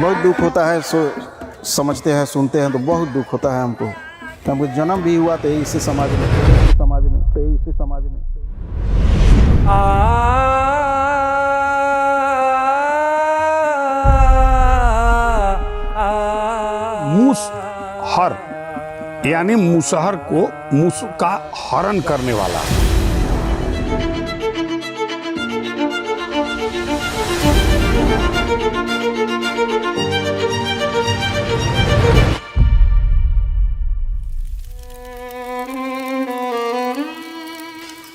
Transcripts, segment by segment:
बहुत दुख होता है, समझते हैं, सुनते हैं तो बहुत दुख होता है हमको। हमको जन्म भी हुआ तो इसी समाज में, इसी समाज में। मुसहर यानी मुसहर को मुस का हरण करने वाला।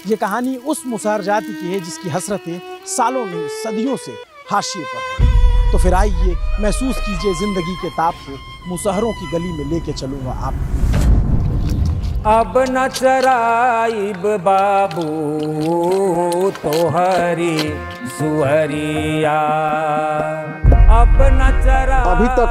ये कहानी उस मुसहर जाति की है जिसकी हसरतें सालों नहीं सदियों से हाशिए पर है। तो फिर आइए महसूस कीजिए जिंदगी के ताप को, मुसहरों की गली में लेके चलूंगा आप। अब न चराइब बाबू तोहरी सुअरिया, अब न चरा। अभी तक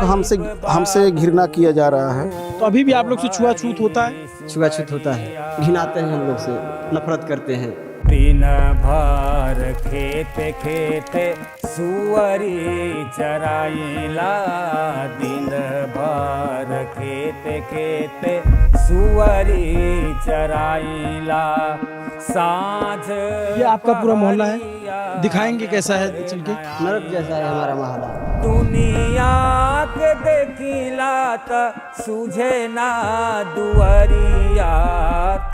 हमसे घृणा किया जा रहा है। तो अभी भी आप लोग से छुआछूत होता है? छुआछूत होता है, घिनाते हैं हम लोग से, नफरत करते हैं। दिन भर खेते खेते सुअरी चराइला, दिन भर खेते खेते सुअरी चराइला, सांझ। ये आपका पूरा मोहल्ला है? दिखाएंगे कैसा है चल के? नरक जैसा है हमारा मोहल्ला। दुनिया के देखिला त सूझे ना दुअरिया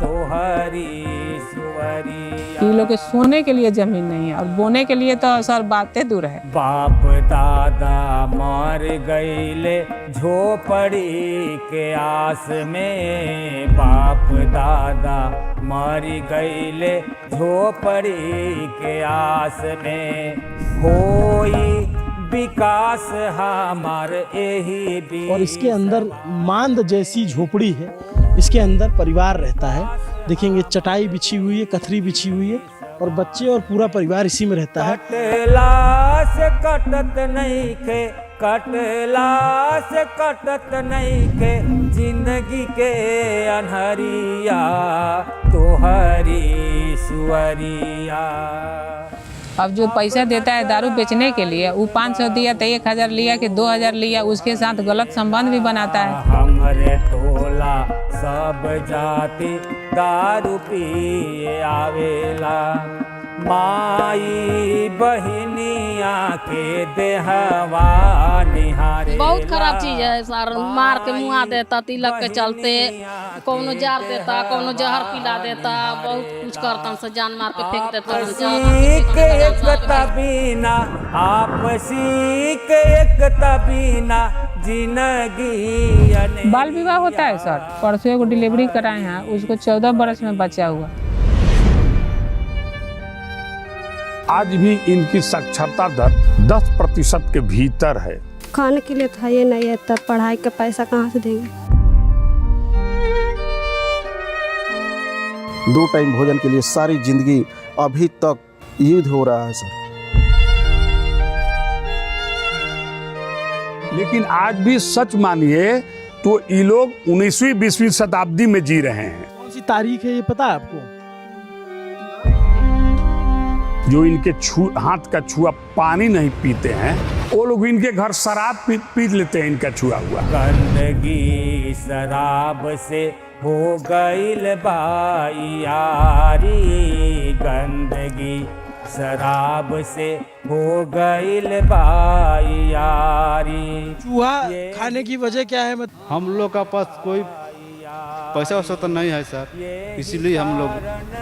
तोहरी सुअरिया। ये लोग के सोने के लिए जमीन नहीं है और बोने के लिए तो सर बातें दूर है। बाप दादा मर गईले झोपड़ी के आस में, बाप दादा मर गईले झोपड़ी के आस में, होई विकास हमार यही। और इसके अंदर मांद जैसी झोपड़ी है, इसके अंदर परिवार रहता है। देखेंगे चटाई बिछी हुई है, कथरी बिछी हुई है और बच्चे और पूरा परिवार इसी में रहता है। कटला से कटत नहीं के, कटला से कटत नहीं के, जिंदगी के अनहरिया तोहरी सुअरिया। अब जो पैसा देता है दारू बेचने के लिए, वो 500 दिया तो 1000 लिया कि 2000 लिया, उसके साथ गलत संबंध भी बनाता है। हमरे टोला सब जाति दारू पिए आवेला, माई बहिनिया के देहवा निहारे। बहुत खराब चीज है सर, मार के मुआ देता तिलक के चलते, कौनो जार देता, कौनो जहर पिला देता, बहुत कुछ करता से जान मार के फेंक देता। एकता बिना आपसी के एकता बिना जिंदगी। बाल विवाह होता है सर, परसों को डिलीवरी कराए हैं, उसको 14 बरस में बच्चा हुआ। आज भी इनकी साक्षरता दर 10% के भीतर है। खाने के लिए था ये नहीं है, तब पढ़ाई का पैसा कहाँ से देंगे? 2 टाइम भोजन के लिए सारी जिंदगी अभी तक युद्ध हो रहा है सर। लेकिन आज भी सच मानिए तो ये लोग 19वीं 20वीं शताब्दी में जी रहे हैं। कौन सी तारीख है ये पता है आपको? जो इनके हाथ का छुआ पानी नहीं पीते हैं, वो लोग इनके घर शराब पी लेते हैं इनका छुआ हुआ। गंदगी शराब से हो गईल बायारी, गंदगी शराब से हो गईल बायारी। चूहा खाने की वजह क्या है? हम लोग का पास कोई पैसा वैसा तो नहीं है सर, इसीलिए हम लोग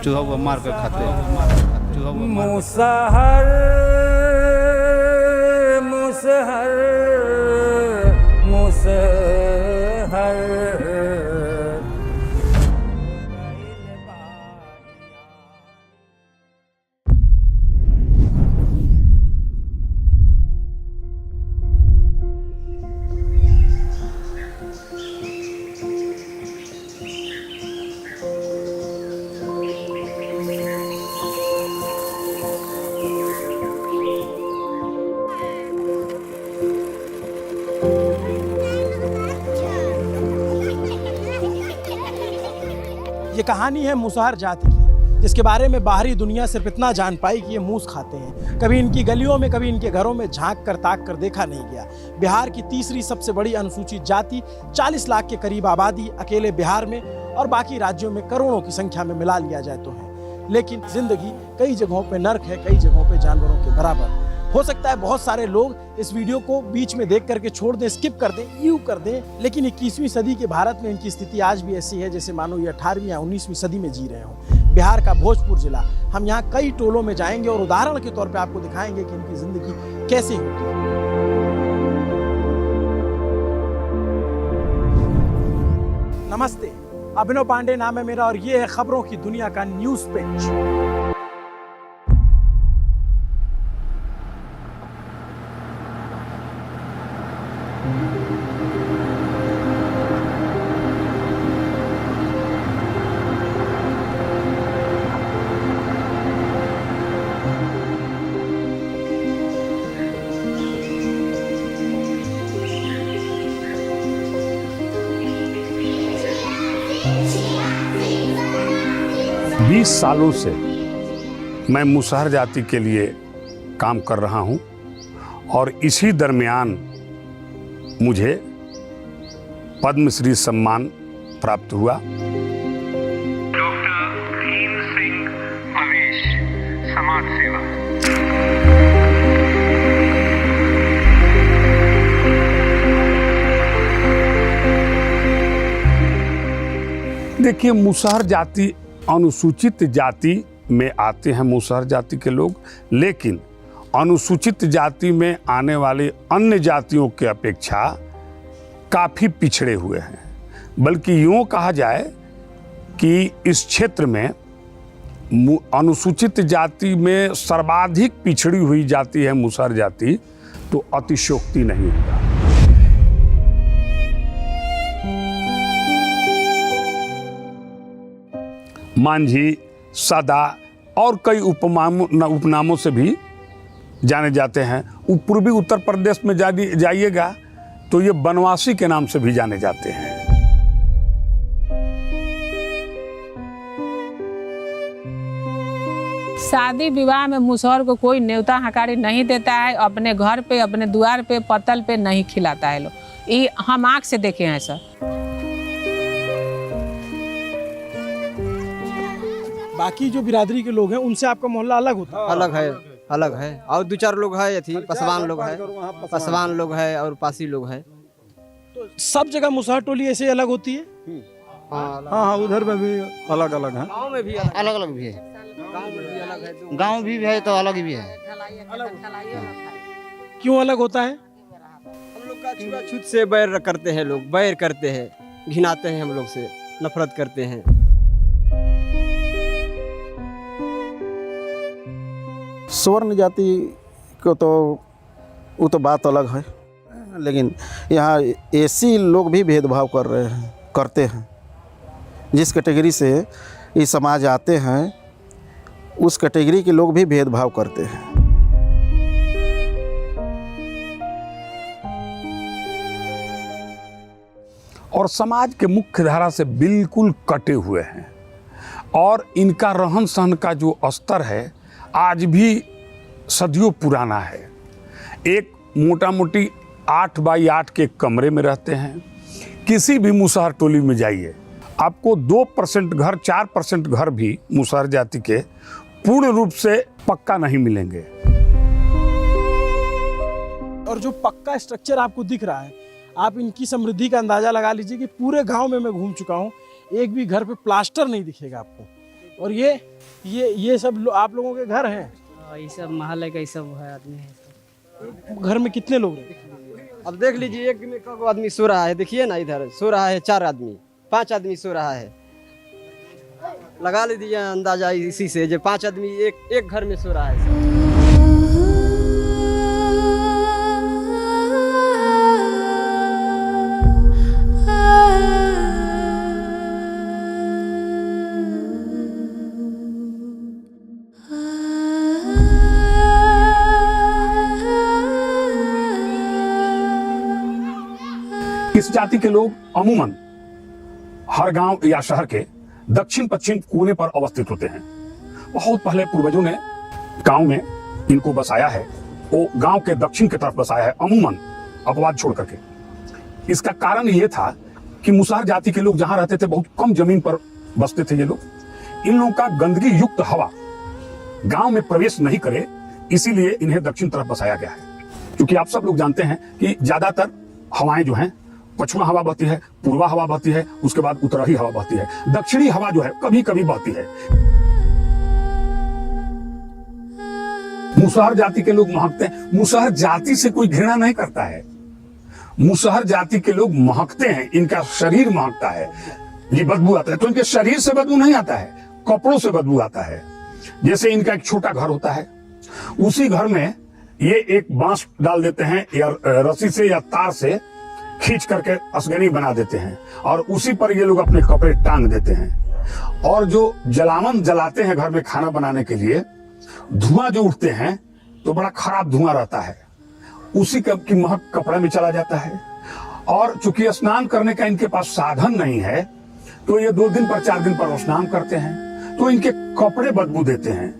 चूहा को मार कर खाते हैं। मुसहर मुसहर मुसहर। ये कहानी है मुसहर जाति की, जिसके बारे में बाहरी दुनिया सिर्फ इतना जान पाई कि ये मूस खाते हैं। कभी इनकी गलियों में, कभी इनके घरों में झांक कर ताक कर देखा नहीं गया। बिहार की तीसरी सबसे बड़ी अनुसूचित जाति, 40 लाख के करीब आबादी अकेले बिहार में और बाकी राज्यों में करोड़ों की संख्या में मिला लिया जाए तो है। लेकिन जिंदगी कई जगहों पे नर्क है, कई जगहों पे जानवरों के बराबर। हो सकता है बहुत सारे लोग इस वीडियो को बीच में देख करके छोड़ दें, स्किप कर दें, यू कर दें, लेकिन 21वीं सदी के भारत में इनकी स्थिति आज भी ऐसी है जैसे मानो ये 18वीं या 19वीं सदी में जी रहे हों। बिहार का भोजपुर जिला, हम यहाँ कई टोलों में जाएंगे और उदाहरण के तौर पे आपको दिखाएंगे कि इनकी जिंदगी कैसे होती है। नमस्ते, अभिनव पांडे नाम है मेरा और ये है खबरों की दुनिया का न्यूज पेज। बीस सालों से मैं मुसहर जाति के लिए काम कर रहा हूं और इसी दरमियान मुझे पद्मश्री सम्मान प्राप्त हुआ। डॉक्टर भीम सिंह अवेश, समाज सेवा। देखिए, मुसहर जाति अनुसूचित जाति में आते हैं मुसहर जाति के लोग, लेकिन अनुसूचित जाति में आने वाले अन्य जातियों के अपेक्षा काफ़ी पिछड़े हुए हैं। बल्कि यूँ कहा जाए कि इस क्षेत्र में अनुसूचित जाति में सर्वाधिक पिछड़ी हुई जाति है मुसहर जाति, तो अतिशयोक्ति नहीं होगा। मांझी, सदा और कई उपनामों से भी जाने जाते हैं। पूर्वी उत्तर प्रदेश में जाइएगा तो ये बनवासी के नाम से भी जाने जाते हैं। शादी विवाह में मुसहर को कोई न्योता हकारी नहीं देता है, अपने घर पे, अपने द्वार पे, पतल पे नहीं खिलाता है लोग। ये हम आँख से देखे हैं सर। बाकी जो बिरादरी के लोग हैं उनसे आपका मोहल्ला अलग होता है? अलग है और दो चार लोग है, पसवान लोग है और पासी लोग है। तो सब जगह मुसहर टोली ऐसे अलग होती है? हाँ, उधर में भी अलग अलग है। गाँव में भी अलग भी है, गाँव भी है तो अलग भी है। क्यों अलग होता है? हम लोग का छूत से बैर करते हैं, लोग बैर करते हैं, घिनाते हैं, हम लोग से नफरत करते हैं। स्वर्ण जाति को तो वो तो बात अलग है, लेकिन यहाँ ऐसी लोग भी भेदभाव करते हैं। जिस कैटेगरी से ये समाज आते हैं उस कैटेगरी के लोग भी भेदभाव करते हैं। और समाज के मुख्य धारा से बिल्कुल कटे हुए हैं और इनका रहन सहन का जो स्तर है आज भी सदियों पुराना है। एक मोटा मोटी 8 बाई 8 के कमरे में रहते हैं। किसी भी मुसहर टोली में जाइए, आपको 2% घर, 4% घर भी मुसहर जाति के पूर्ण रूप से पक्का नहीं मिलेंगे। और जो पक्का स्ट्रक्चर आपको दिख रहा है, आप इनकी समृद्धि का अंदाजा लगा लीजिए कि पूरे गांव में मैं घूम चुका हूं, एक भी घर पे प्लास्टर नहीं दिखेगा आपको। और ये सब आप लोगों के घर हैं? ये सब महल का, ये सब है, आदमी है। घर में कितने लोग हैं? अब देख लीजिए, एक में कब आदमी सो रहा है, देखिए ना, इधर सो रहा है 4 आदमी, 5 आदमी सो रहा है। लगा लीजिए अंदाजा इसी से, जो 5 आदमी एक घर में सो रहा है। इस जाति के लोग अमूमन हर गांव या शहर के दक्षिण पश्चिम कोने पर अवस्थित होते हैं। बहुत पहले पूर्वजों ने गांव में इनको बसाया है, वो गांव के दक्षिण की तरफ बसाया है, अमूमन अपवाद छोड़ करके। इसका कारण ये था कि मुसहर जाति के लोग जहां रहते थे बहुत कम जमीन पर बसते थे ये लोग। इन लोगों का गंदगी युक्त हवा गांव में प्रवेश नहीं करे, इसीलिए इन्हें दक्षिण तरफ बसाया गया है। क्योंकि आप सब लोग जानते हैं कि ज्यादातर हवाएं जो हैं, पछुआ हवा बहती है, पूर्वा हवा बहती है, उसके बाद उत्तरी हवा बहती है। दक्षिणी हवा जो है कभी कभी बहती है। मुसहर जाति के लोग महकते हैं। मुसहर जाति से कोई घृणा नहीं करता है, मुसहर जाति के लोग महकते हैं, इनका शरीर महकता है, ये बदबू आता है। तो इनके शरीर से बदबू नहीं आता है, कपड़ों से बदबू आता है। जैसे इनका एक छोटा घर होता है, उसी घर में ये एक बांस डाल देते हैं या रस्सी से या तार से खींच करके असगनी बना देते हैं और उसी पर ये लोग अपने कपड़े टांग देते हैं। और जो जलावन जलाते हैं घर में खाना बनाने के लिए, धुआं जो उठते हैं तो बड़ा खराब धुआं रहता है, उसी की महक कपड़े में चला जाता है। और चूंकि स्नान करने का इनके पास साधन नहीं है, तो ये 2 दिन पर 4 दिन पर स्नान करते हैं, तो इनके कपड़े बदबू देते हैं।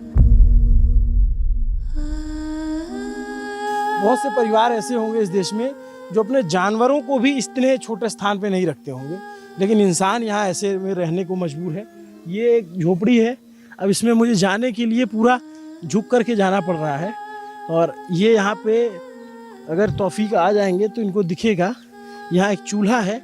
बहुत से परिवार ऐसे होंगे इस देश में जो अपने जानवरों को भी इतने छोटे स्थान पे नहीं रखते होंगे, लेकिन इंसान यहाँ ऐसे में रहने को मजबूर है। ये एक झोपड़ी है, अब इसमें मुझे जाने के लिए पूरा झुक करके जाना पड़ रहा है। और ये यहाँ पे अगर तौफीक आ जाएंगे तो इनको दिखेगा, यहाँ एक चूल्हा है,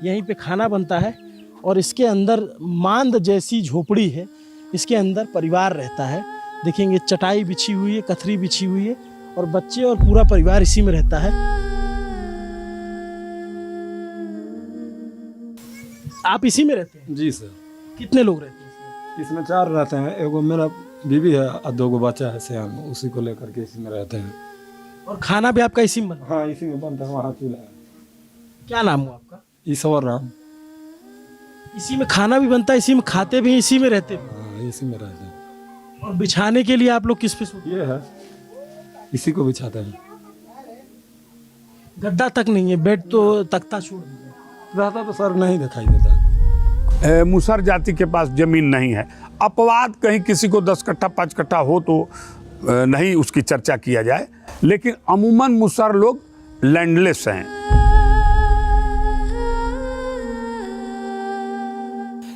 यहीं पे खाना बनता है और इसके अंदर मांद जैसी झोपड़ी है, इसके अंदर परिवार रहता है। देखेंगे चटाई बिछी हुई है, कथरी बिछी हुई है और बच्चे और पूरा परिवार इसी में रहता है। आप इसी में रहते हैं? जी सर। कितने लोग रहते हैं इसमें 4 रहते हैं, एगो मेरा बीवी है और 2 बच्चा है सियान, उसी को लेकर के इसी में रहते हैं। और खाना भी आपका इसी में बनता है? हाँ, इसी में बनता है, वहाँ चूल्हा है। क्या नाम हुआ आपका? ईश्वर राम। इसी में खाना भी बनता है, इसी में खाते भी, इसी में रहते भी? हाँ, इसी में रहते हैं। और बिछाने के लिए आप लोग किस पे सोते हैं? ये है, इसी को बिछाते हैं। गद्दा तक नहीं है, बेड तो तख्ता छोड़ दीजिए। रहता तो सर नहीं दिखाई देता। मुसहर जाति के पास जमीन नहीं है। अपवाद कहीं किसी को 10 कट्ठा 5 कट्ठा हो तो नहीं उसकी चर्चा किया जाए, लेकिन अमूमन मुसहर लोग लैंडलेस हैं।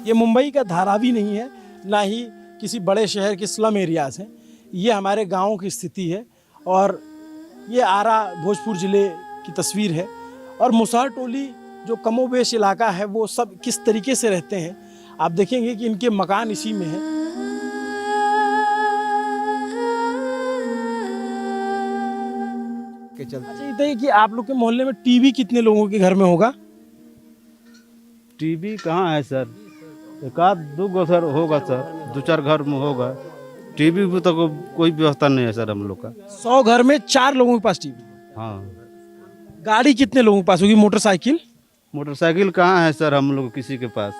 ये मुंबई का धारावी नहीं है, ना ही किसी बड़े शहर के स्लम एरियाज हैं। ये हमारे गाँव की स्थिति है और ये आरा भोजपुर ज़िले की तस्वीर है। और मुसहर टोली जो कमोबेश इलाका है वो सब किस तरीके से रहते हैं आप देखेंगे कि इनके मकान इसी में हैं। अच्छा ये बताइए कि आप लोग के मोहल्ले में टीवी कितने लोगों के घर में होगा? टीवी कहाँ है सर, 1-2 गो सर होगा सर, 2-4 घर में होगा। टीवी भी तो कोई व्यवस्था नहीं है सर हम लोग का। 100 घर में 4 लोगों के पास टीवी? हाँ। गाड़ी कितने लोगों के पास होगी? मोटरसाइकिल? मोटरसाइकिल कहाँ है सर हम लोग किसी के पास।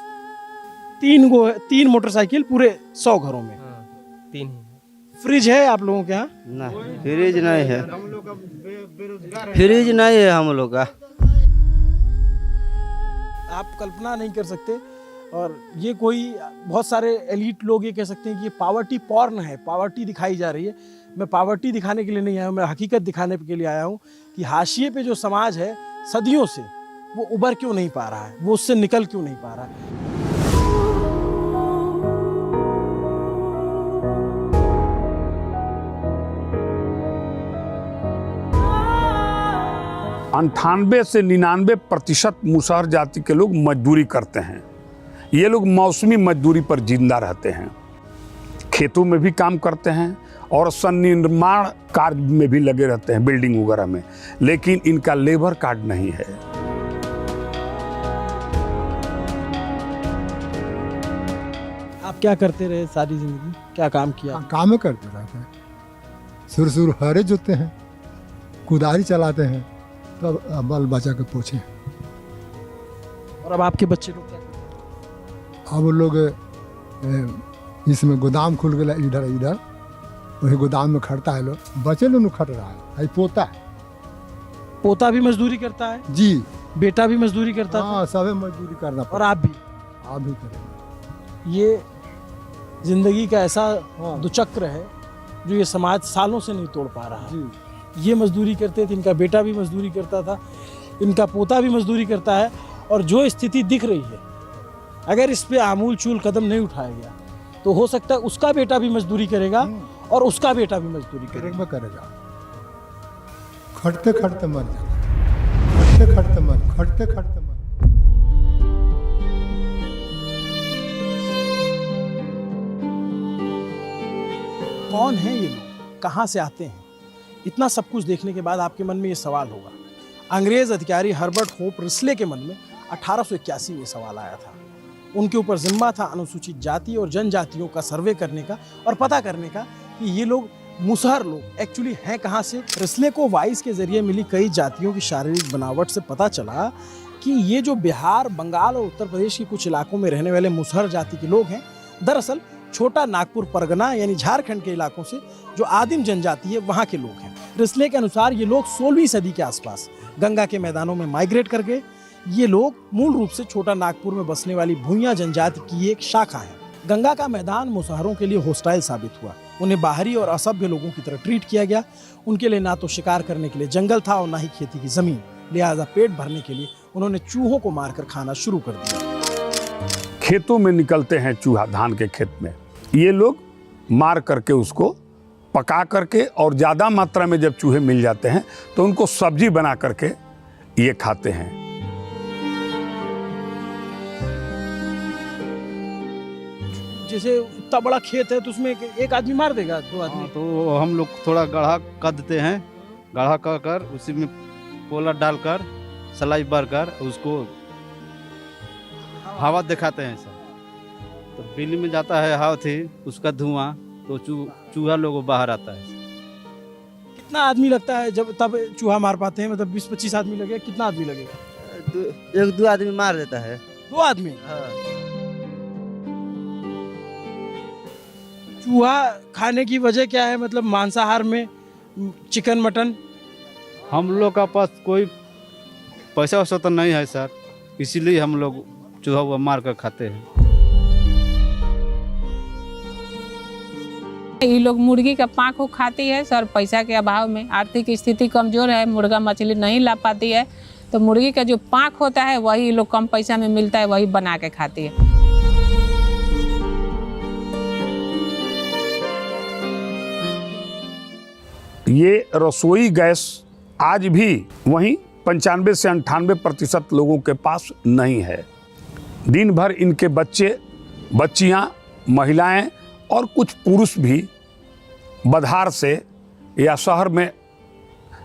3 मोटरसाइकिल पूरे 100 घरों में? 3। फ्रिज है आप लोगों के यहाँ? नहीं, फ्रिज नहीं है, फ्रिज नहीं है हम लोग का। आप कल्पना नहीं कर सकते। और ये कोई बहुत सारे एलीट लोग ये कह सकते हैं कि ये पावर्टी पॉर्न है, पावर्टी दिखाई जा रही है। मैं पावर्टी दिखाने के लिए नहीं आया हूँ, मैं हकीकत दिखाने के लिए आया हूँ कि हाशिए पे जो समाज है सदियों से, वो उबर क्यों नहीं पा रहा है, वो उससे निकल क्यों नहीं पा रहा है। 98 से 99% मुसहर जाति के लोग मजदूरी करते हैं। ये लोग मौसमी मजदूरी पर जिंदा रहते हैं, खेतों में भी काम करते हैं और सन्निर्माण कार्य में भी लगे रहते हैं, बिल्डिंग वगैरह में, लेकिन इनका लेबर कार्ड नहीं है। आप क्या करते रहे सारी जिंदगी, क्या काम किया? काम करते रहते हैं, सुर हरे जोते हैं, कुदारी चलाते हैं, तब बाल बचा के पोछे। और अब आपके बच्चे लोग क्या करते हैं? अब लोग इसमें गोदाम खुल गया इधर इधर, वही गोदाम में खड़ता है लोग, बच्चे लोग खट रहा है। पोता है, पोता भी मजदूरी करता है? जी। बेटा भी मजदूरी करता है? हाँ, सबे मजदूरी करना। और आप भी? आप भी करेंगे। ये जिंदगी का ऐसा दुचक्र है जो ये समाज सालों से नहीं तोड़ पा रहा है। ये मजदूरी करते थे, इनका बेटा भी मजदूरी करता था, इनका पोता भी मजदूरी करता है, और जो स्थिति दिख रही है, अगर इस पे आमूल चूल कदम नहीं उठाया गया तो हो सकता है उसका बेटा भी मजदूरी करेगा और उसका बेटा भी मजदूरी करेगा। खटते खटते मर जाना, खटते खटते मर। कौन है ये लोग, कहाँ से आते हैं? इतना सब कुछ देखने के बाद आपके मन में ये सवाल होगा। अंग्रेज अधिकारी हर्बर्ट होप रिस्ले के मन में 1881 में सवाल आया था। उनके ऊपर जिम्मा था अनुसूचित जाति और जनजातियों का सर्वे करने का और पता करने का कि ये लोग मुसहर लोग एक्चुअली हैं कहाँ से। रिस्ले को वाइस के जरिए मिली कई जातियों की शारीरिक बनावट से पता चला कि ये जो बिहार, बंगाल और उत्तर प्रदेश के कुछ इलाकों में रहने वाले मुसहर जाति के लोग हैं, दरअसल छोटा नागपुर परगना यानी झारखंड के इलाकों से जो आदिम जनजाति है वहाँ के लोग हैं। रिस्ले के अनुसार ये लोग 16वीं सदी के आसपास गंगा के मैदानों में माइग्रेट कर गए। ये लोग मूल रूप से छोटा नागपुर में बसने वाली भूइयां जनजाति की एक शाखा है। गंगा का मैदान मुसहरों के लिए होस्टाइल साबित हुआ। उन्हें बाहरी और असभ्य लोगों की तरह ट्रीट किया गया। उनके लिए ना तो शिकार करने के लिए जंगल था और ना ही खेती की जमीन, लिहाजा पेट भरने के लिए उन्होंने चूहों को मारकर खाना शुरू कर दिया। खेतों में निकलते हैं चूहा, धान के खेत में, ये लोग मार करके उसको पका करके, और ज़्यादा मात्रा में जब चूहे मिल जाते हैं तो उनको सब्जी बना करके ये खाते हैं। जैसे इतना बड़ा खेत है तो उसमें एक आदमी मार देगा, 2 आदमी? तो हम लोग थोड़ा गढ़ा कदते हैं, गढ़ा कर उसी में पोला डालकर सलाई भरकर उसको हवा दिखाते हैं सर। तो बिजली में जाता है हवा थी, उसका धुआं, तो चूहा लोग बाहर आता है। कितना आदमी लगता है जब तब चूहा मार पाते हैं? मतलब 20-25 आदमी लगे, कितना आदमी लगेगा? 1-2 आदमी मार देता है। 2 आदमी? चूहा खाने की वजह क्या है? मतलब मांसाहार में चिकन, मटन? हम लोग का पास कोई पैसा वैसा तो नहीं है सर, इसीलिए हम लोग चूहा हुआ मार कर खाते हैं। ये लोग मुर्गी का पाँख खाती है सर, पैसा के अभाव में। आर्थिक स्थिति कमजोर है, मुर्गा मछली नहीं ला पाती है, तो मुर्गी का जो पाँख होता है वही लोग कम पैसा में मिलता है, वही बना के खाती है। ये रसोई गैस आज भी वहीं 95 से 98% लोगों के पास नहीं है। दिन भर इनके बच्चे, बच्चियां, महिलाएं और कुछ पुरुष भी बधार से या शहर में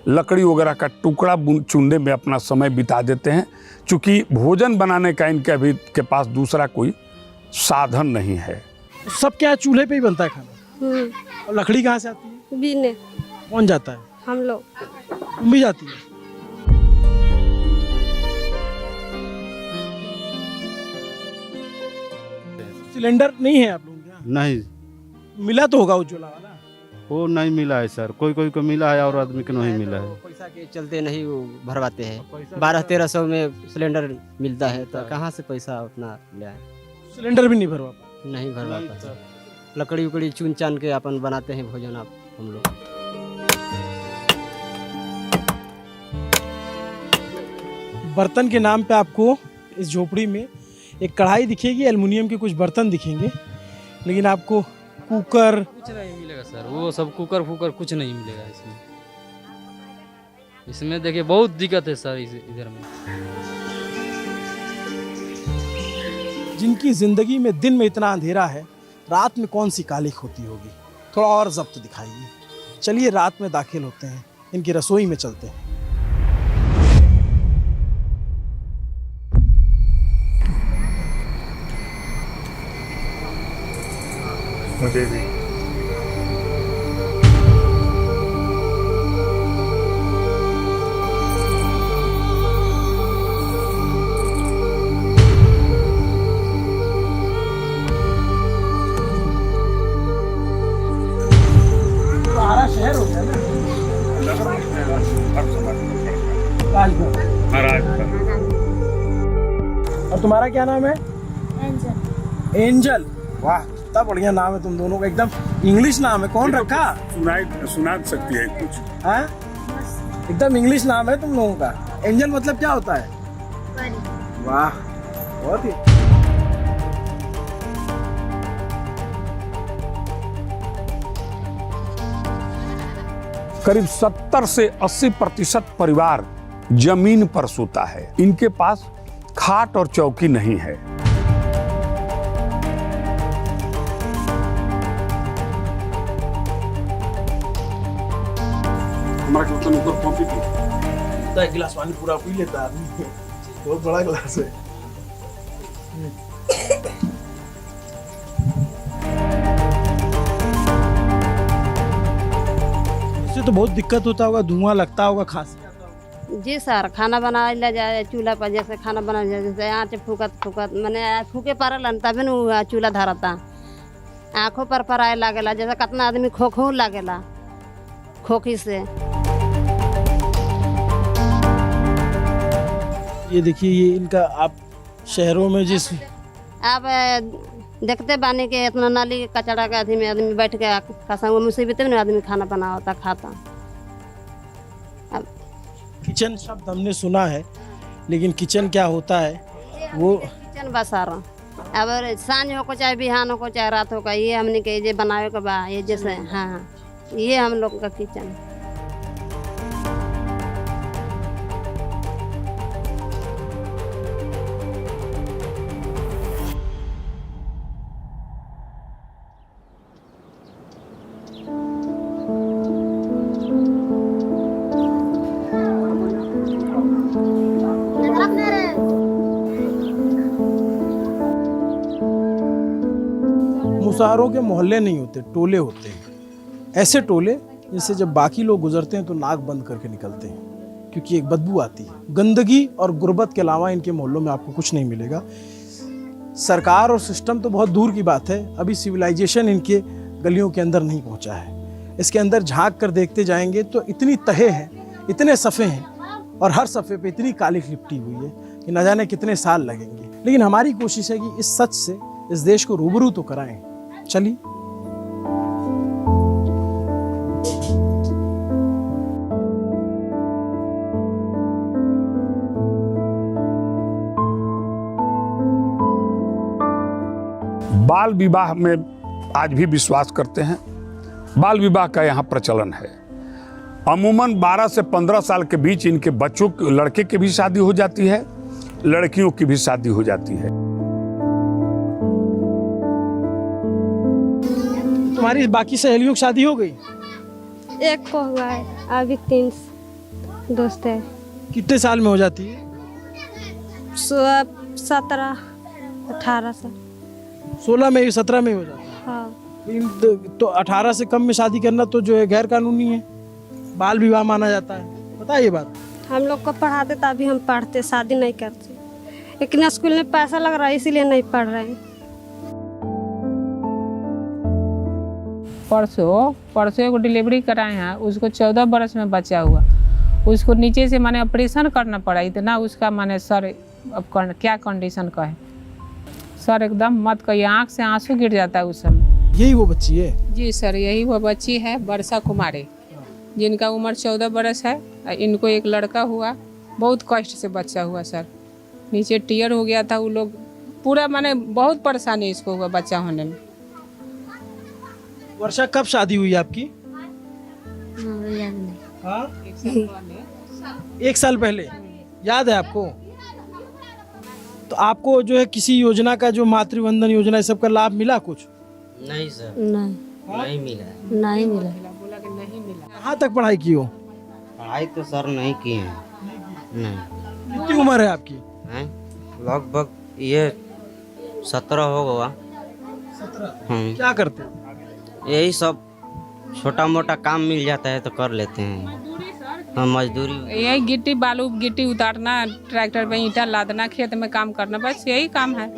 लकड़ी वगैरह का टुकड़ा चुनने में अपना समय बिता देते हैं, क्योंकि भोजन बनाने का इनके अभी के पास दूसरा कोई साधन नहीं है। सब क्या चूल्हे पे ही बनता है खाना? और लकड़ी कहाँ से आती है? बीने। कौन जाता है? हम लोग। तुम भी जाती है? सिलेंडर नहीं है आप लोगों के यहाँ? नहीं मिला तो होगा उज्ज्वला वाला? वो नहीं मिला है सर, कोई को मिला है और आदमी को नहीं मिला है। पैसा के चलते नहीं वो भरवाते हैं। 1200-1300 में सिलेंडर मिलता है, तो कहाँ से पैसा उतना ले आए? सिलेंडर भी नहीं भरवा पाते? नहीं भरवा पाते। लकड़ी उकड़ी चुन चान के अपन बनाते हैं भोजन आप हम लोग। बर्तन के नाम पे आपको इस झोपड़ी में एक कढ़ाई दिखेगी, एल्युमिनियम के कुछ बर्तन दिखेंगे, लेकिन आपको कुकर कुछ नहीं मिलेगा सर। वो सब कुकर फुकर कुछ नहीं मिलेगा इसमें। इसमें देखिए बहुत दिक्कत है सर इधर में। जिनकी जिंदगी में दिन में इतना अंधेरा है, रात में कौन सी कालिख होती होगी? थोड़ा और जब्त दिखाइए। चलिए रात में दाखिल होते हैं, इनकी रसोई में चलते हैं। मुझे भी सारा शहर हो गया ना? राजगढ़। और तुम्हारा क्या नाम है? एंजल। एंजल, वाह। कितना बढ़िया नाम है तुम दोनों का, एकदम इंग्लिश नाम है। कौन रखा? सुना सकती है कुछ? हाँ, एकदम इंग्लिश नाम है तुम लोगों का। एंजल मतलब क्या होता है? वाह, बहुत ही। करीब 70 से 80% परिवार जमीन पर सोता है। इनके पास खाट और चौकी नहीं है। एक गिलास पानी पूरा पी लेता आदमी, बहुत बड़ा गिलास है। इससे तो बहुत दिक्कत होता होगा, धुआं लगता होगा, खांसी आता होगा। जी सर, खाना बना जाए चूल्हा पर, जैसे खाना बना जाए जैसे आँच फूकत मैंने फूके पारल तभी न चूल्हा धरता। आँखों पर पराए लागेला, जैसे कितना आदमी खोखू लागेला खोखी से। ये देखिए, ये इनका आप शहरों में जिस अब देखते बानी के इतना नाली कचड़ा के अथी में आदमी बैठ के कसम मुसीबत में आदमी खाना बना होता खाता। अब किचन शब्द हमने सुना है, लेकिन किचन क्या होता है वो किचन बसारा। अब सांझ हो को चाहे बिहान हो को चाहे रात हो का, ये हमने के ये बनावे के बा, ये जैसे हाँ ये हम लोग का किचन। मुसहरों के मोहल्ले नहीं होते, टोले होते हैं। ऐसे टोले जिससे जब बाकी लोग गुजरते हैं तो नाक बंद करके निकलते हैं, क्योंकि एक बदबू आती है। गंदगी और गुर्बत के अलावा इनके मोहल्लों में आपको कुछ नहीं मिलेगा। सरकार और सिस्टम तो बहुत दूर की बात है, अभी सिविलाइजेशन इनके गलियों के अंदर नहीं पहुंचा है। इसके अंदर झांक कर देखते जाएंगे तो इतनी तहे हैं, इतने सफ़े हैं, और हर सफ़े पे इतनी कालिख लिपटी हुई है कि न जाने कितने साल लगेंगे। लेकिन हमारी कोशिश है कि इस सच से इस देश को रूबरू तो कराएं। चलिए। बाल विवाह में आज भी विश्वास करते हैं। बाल विवाह का यहाँ प्रचलन है। अमूमन 12 से 15 साल के बीच इनके बच्चों, लड़के की भी शादी हो जाती है, लड़कियों की भी शादी हो जाती है। तुम्हारी बाकी सहेलियों की शादी हो गई? एक को हुआ है, अभी 3 दोस्त है। कितने साल में हो जाती है? 17 18 साल। 16 में, 17 में हो जाती है। हाँ। तो 18 से कम में शादी करना तो जो है गैर कानूनी है, बाल विवाह माना जाता है। पता है ये बात? हम लोग को पढ़ाते तभी हम पढ़ते, शादी नहीं करते। लेकिन स्कूल में पैसा लग रहा है इसीलिए नहीं पढ़ रहे हैं। परसों एगो डिलीवरी कराए हैं, उसको 14 बरस में बचा हुआ, उसको नीचे से माने ऑपरेशन करना पड़ा। इतना उसका माने सर अब क्या कंडीशन का है सर, एकदम मत कहिए, आँख से आंसू गिर जाता है उस समय। यही वो बच्ची है? जी सर, यही वो बच्ची है, वर्षा कुमारी, जिनका उम्र 14 बरस है। इनको एक लड़का हुआ, बहुत कष्ट से बच्चा हुआ सर, नीचे टीयर हो गया था। वो लोग पूरा माने बहुत परेशानी इसको हुआ बच्चा होने में। वर्षा कब शादी हुई आपकी? याद नहीं। हाँ? 1 साल पहले। याद है आपको? तो आपको जो है किसी योजना का, जो मातृवंदन योजना, इस सब का लाभ मिला कुछ? नहीं सर, नहीं मिला। नहीं मिला। बोला कि नहीं मिला। कहाँ तक पढ़ाई की हो? पढ़ाई तो सर नहीं की है। नहीं। कितनी उम्र है आपकी? लगभग ये 17 हो गया। 17? क्या करते हो? यही सब छोटा मोटा काम मिल जाता है तो कर लेते हैं हम, मजदूरी। यही गिट्टी बालू गिट्टी उतारना, ट्रैक्टर पे ईंटा लादना, खेत में काम करना, बस यही काम है।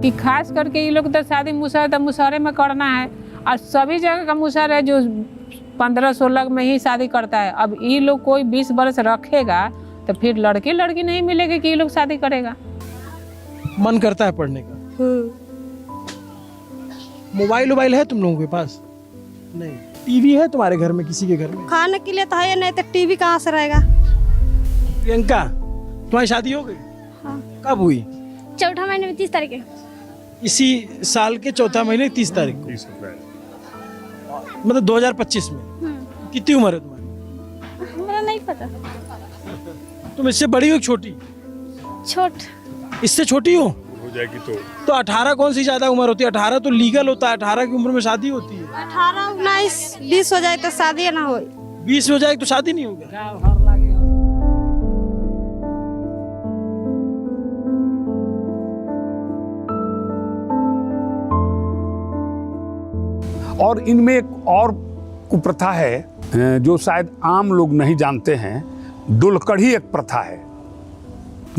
कि खास करके ये लोग तो शादी मुसहरे में करना है, और सभी जगह का मुसहर है जो 15-16 में ही शादी करता है। अब ये लोग कोई 20 बरस रखेगा तो फिर लड़की नहीं मिलेगी कि ये लोग शादी करेगा। मन करता है पढ़ने का? मोबाइल है तुम लोगों के पास? नहीं। टीवी है तुम्हारे घर में, किसी के घर में? खाने के लिए तो है, नहीं तो टीवी कहाँ से रहेगा। प्रियंका, तुम्हारी शादी हो गई? हाँ। कब हुई? चौथा महीने में 30 तारीख है। इसी साल के चौथा महीने 30 तारीख को, मतलब 2025 में। कितनी उम्र है तुम्हारी? मेरा नहीं पता। तुम इससे बड़ी हो कि छोटी? छोट। इससे छोटी हो जाएगी तो 18 कौन सी ज्यादा उम्र होती है? 18 तो लीगल होता है, 18 की उम्र में शादी होती है। 18, 19, 20 हो जाए तो शादी ना हो। 20 हो जाए तो शादी नहीं होगी। और इनमें एक और कुप्रथा है जो शायद आम लोग नहीं जानते हैं। डोलकड़ी एक प्रथा है।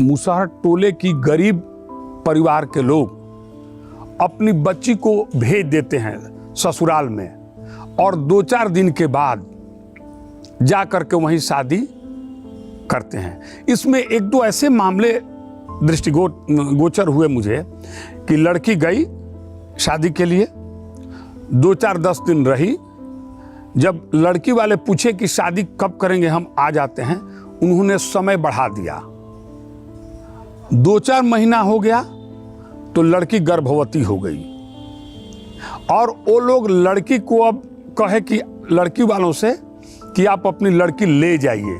मुसहर टोले की गरीब परिवार के लोग अपनी बच्ची को भेज देते हैं ससुराल में, और 2-4 दिन के बाद जा करके वहीं शादी करते हैं। इसमें 1-2 ऐसे मामले दृष्टिगोचर हुए मुझे कि लड़की गई शादी के लिए, 2-4-10 दिन रही। जब लड़की वाले पूछे कि शादी कब करेंगे, हम आ जाते हैं, उन्होंने समय बढ़ा दिया। 2-4 महीना हो गया तो लड़की गर्भवती हो गई, और वो लोग लड़की को अब कहे कि लड़की वालों से कि आप अपनी लड़की ले जाइए।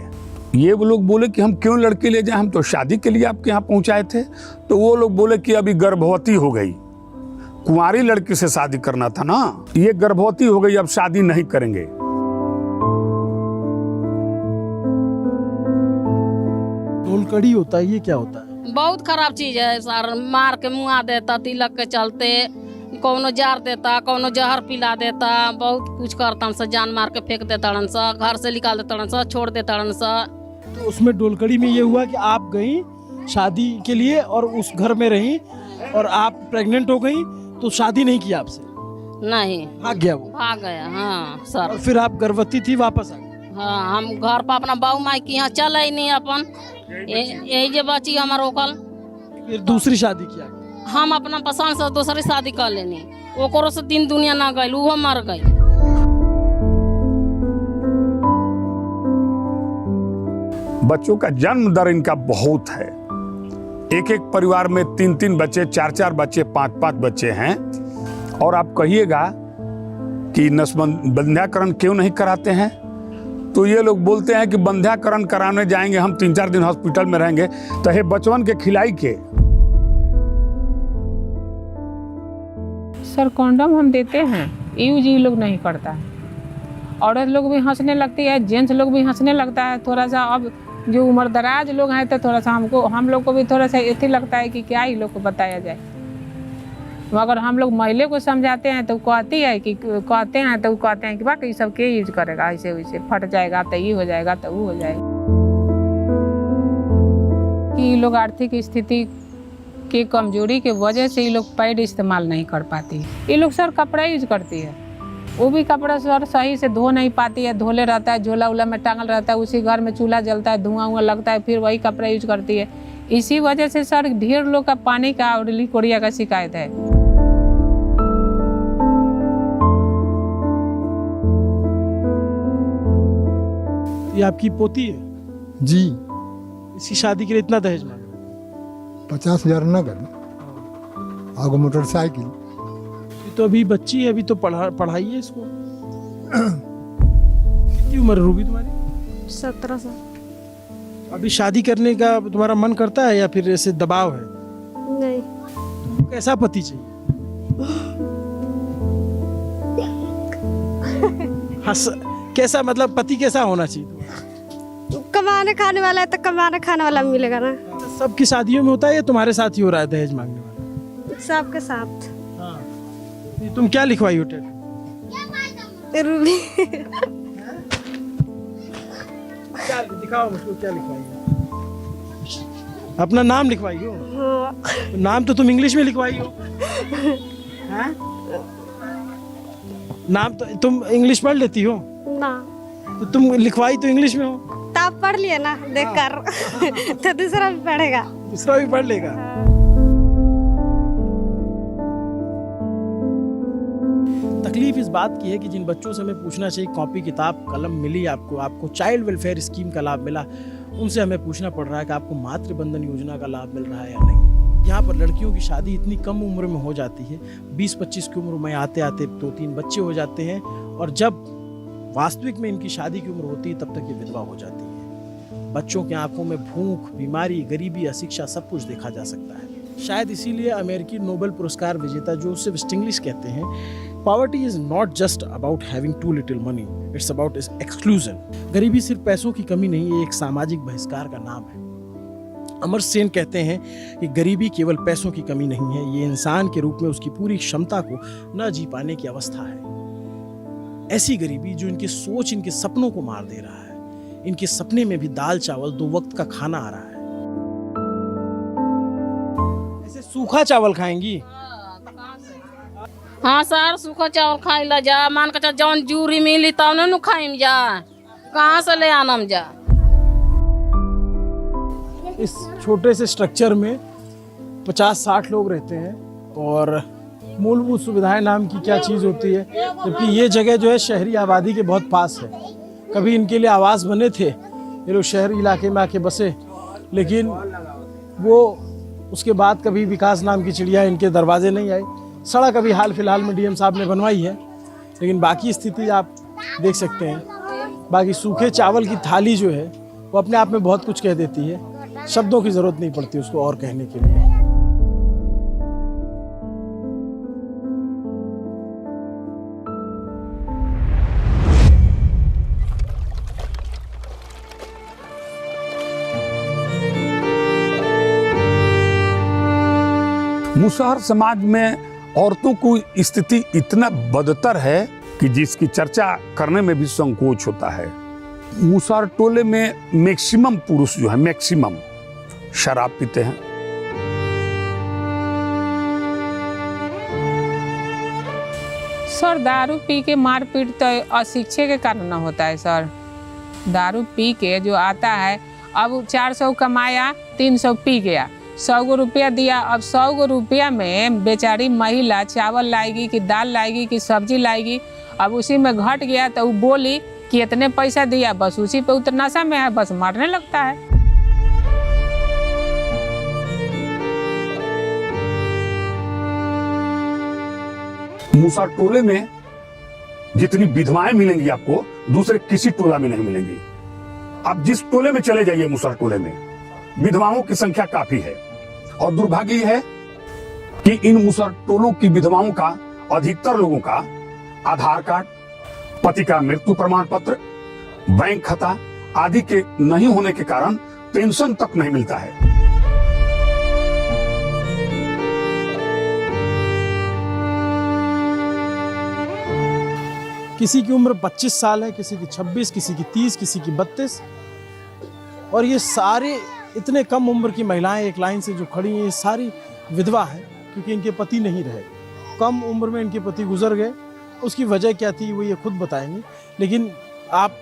ये वो लोग बोले कि हम क्यों लड़की ले जाएं, हम तो शादी के लिए आपके यहाँ पहुँचाए थे। तो वो लोग बोले कि अभी गर्भवती हो गई, कुंवारी लड़की से शादी करना था ना, ये गर्भवती हो गई, अब शादी नहीं करेंगे। डोलकड़ी होता है, ये क्या होता है? बहुत खराब चीज है सर। मार के मुआ देता तिलक के चलते, कौनो जार देता, कौनो जहर पिला देता, बहुत कुछ करता सा, जान मार के फेंक देता सा, घर से निकाल देता सा, छोड़ देता सा। तो उसमें डोलकड़ी में ये हुआ कि आप गई शादी के लिए और उस घर में रही, और आप प्रेग्नेंट हो गई, तो शादी नहीं की आपसे? नहीं, भाग गया वो? भाग गया, हाँ सर। और फिर आप गर्भवती थी, वापस आ गई? हाँ, हम घर पर अपना बाऊ माई की यहाँ चल ही नहीं अपन, यही जे बची हमारे ओकल। फिर दूसरी शादी किया? हम अपना पसंद से दूसरी शादी कर लेनी, ओकरो से दिन दुनिया ना गई, वो मर गई। बच्चों का जन्म दर इनका बहुत है। एक परिवार में 3-3 बच्चे, 4-4 बच्चे, 5-5 बच्चे हैं। और आप कहिएगा कि बंध्याकरण क्यों नहीं कराते हैं, तो ये लोग बोलते हैं कि बंध्याकरण कराने जाएंगे हम, 3-4 दिन हॉस्पिटल में रहेंगे, तो हे बचवन के खिलाई के। सर कॉन्डम हम देते हैं, यूज ही लोग नहीं करता है। औरत लोग भी हंसने लगती है, जेंट्स लोग भी हंसने लगता है थोड़ा सा। अब जो उम्रदराज लोग हैं तो थोड़ा सा हम लोग को भी थोड़ा सा ऐसे लगता है कि क्या ही लोग को बताया जाए। मगर हम लोग महिला को समझाते हैं तो कहते हैं कि बाकी ये सब के यूज करेगा, ऐसे वैसे फट जाएगा तो ये हो जाएगा तो वो हो जाएगा। कि लोग आर्थिक स्थिति की कमजोरी के वजह से ये लोग पैड इस्तेमाल नहीं कर पाती। ये लोग सर कपड़ा यूज करती है, वो भी कपड़ा सर सही से धो नहीं पाती है, धोले रहता है, झोला उला में टांगल रहता है, उसी घर में चूल्हा जलता है, धुआं लगता है, फिर वही कपड़ा यूज करती है। इसी वजह से सर ढेर लोग का पानी का और लिकोरिया का शिकायत है। ये आपकी पोती है? जी। इसकी शादी के लिए इतना दहेज मांगा? 50,000 नगद, आगो मोटरसाइकिल। ये तो अभी बच्ची है, अभी तो पढ़ाइए इसको। कितनी उम्र है रूबी तुम्हारी? 17 साल। अभी शादी करने का तुम्हारा मन करता है या फिर ऐसे दबाव है? नहीं। तुमको कैसा पति चाहिए? कैसा मतलब पति कैसा होना चाहिए? कमाने खाने वाला है तो कमाने खाने वाला मिलेगा ना। सबकी शादियों में होता है या तुम्हारे साथ ही हो रहा है दहेज मांगने वाला? सबके साथ। हाँ। तुम क्या लिखवाई हो टैटू? रूबी। क्या दिखाओ मुझको, क्या लिखवाई हो? अपना नाम लिखवाई हो? हाँ। नाम तो तुम इंग्लिश में लिखवाई हो। हाँ? नाम तो तुम इंग्लिश पढ़ लेती हो ना? तो तुम लिखवाई तो इंग्लिश में हो। तो आप पढ़ लिए ना देखकर। तो दूसरा भी पढ़ेगा। दूसरा भी पढ़ लेगा। तकलीफ इस बात की है कि जिन बच्चों से हमें पूछना चाहिए कॉपी किताब कलम मिली आपको चाइल्ड वेलफेयर स्कीम का लाभ मिला, उनसे हमें पूछना पड़ रहा है कि आपको मातृ बंधन योजना का लाभ मिल रहा है या नहीं। यहाँ पर लड़कियों की शादी इतनी कम उम्र में हो जाती है, 20-25 की उम्र में आते आते 2-3 बच्चे हो जाते हैं, और जब वास्तविक में इनकी शादी की उम्र होती है तब तक ये विधवा हो जाती है। बच्चों की आंखों में भूख, बीमारी, गरीबी, अशिक्षा सब कुछ देखा जा सकता है। शायद इसीलिए अमेरिकी नोबेल पुरस्कार विजेता जोसेफ स्टिग्लिट्ज़ कहते हैं, poverty is not just about having too little money, it's about exclusion. गरीबी सिर्फ पैसों की कमी नहीं, ये एक सामाजिक बहिष्कार का नाम है। अमर सेन कहते हैं कि गरीबी केवल पैसों की कमी नहीं है, ये इंसान के रूप में उसकी पूरी क्षमता को न जी पाने की अवस्था है। ऐसी गरीबी जो इनकी सोच, इनके सपनों को मार दे रहा है। इनके सपने में भी दाल चावल 2 वक्त का खाना आ रहा है। ऐसे सूखा चावल खाएंगी? हाँ सर, सूखा चावल खाई ला जा, मान के जौन जूरी मिली तब न खाइम जा, कहाँ से ले आनम जा। इस छोटे से स्ट्रक्चर में 50-60 लोग रहते हैं, और मूलभूत सुविधाएं नाम की क्या चीज़ होती है, जबकि ये जगह जो है शहरी आबादी के बहुत पास है। कभी इनके लिए आवास बने थे, ये लोग शहरी इलाके में आके बसे, लेकिन वो उसके बाद कभी विकास नाम की चिड़िया इनके दरवाजे नहीं आई। सड़क अभी हाल फिलहाल में डीएम साहब ने बनवाई है, लेकिन बाकी स्थिति आप देख सकते हैं। बाकी सूखे चावल की थाली जो है वो अपने आप में बहुत कुछ कह देती है, शब्दों की ज़रूरत नहीं पड़ती उसको और कहने के लिए। मुसहर समाज में औरतों की स्थिति इतना बदतर है कि जिसकी चर्चा करने में भी संकोच होता है। मुसहर टोले में मैक्सिमम पुरुष जो है, मैक्सिमम शराब पीते हैं। सर दारू पी के मारपीट तो अशिक्षे के कारण न होता है सर। दारू पी के जो आता है, अब 400 कमाया, 300 पी गया, 100 रुपया दिया, अब 100 रुपया में बेचारी महिला चावल लाएगी कि दाल लाएगी कि सब्जी लाएगी, अब उसी में घट गया तो वो बोली कि इतने पैसा दिया, बस उसी पे उतना नशा में है, बस मारने लगता है। मुसहर टोले में जितनी विधवाएं मिलेंगी आपको दूसरे किसी टोला में नहीं मिलेंगी। आप जिस टोले में चले जाइए, मुसहर टोले में विधवाओं की संख्या काफी है, और दुर्भाग्य यह है कि इन मुसहर टोलों की विधवाओं का, अधिकतर लोगों का आधार कार्ड, पति का मृत्यु प्रमाण पत्र, बैंक खाता आदि के नहीं होने के कारण पेंशन तक नहीं मिलता है। किसी की उम्र 25 साल है, किसी की 26, किसी की 30, किसी की 32, और ये सारे इतने कम उम्र की महिलाएं एक लाइन से जो खड़ी हैं, ये सारी विधवा हैं, क्योंकि इनके पति नहीं रहे, कम उम्र में इनके पति गुजर गए। उसकी वजह क्या थी वो ये खुद बताएंगी, लेकिन आप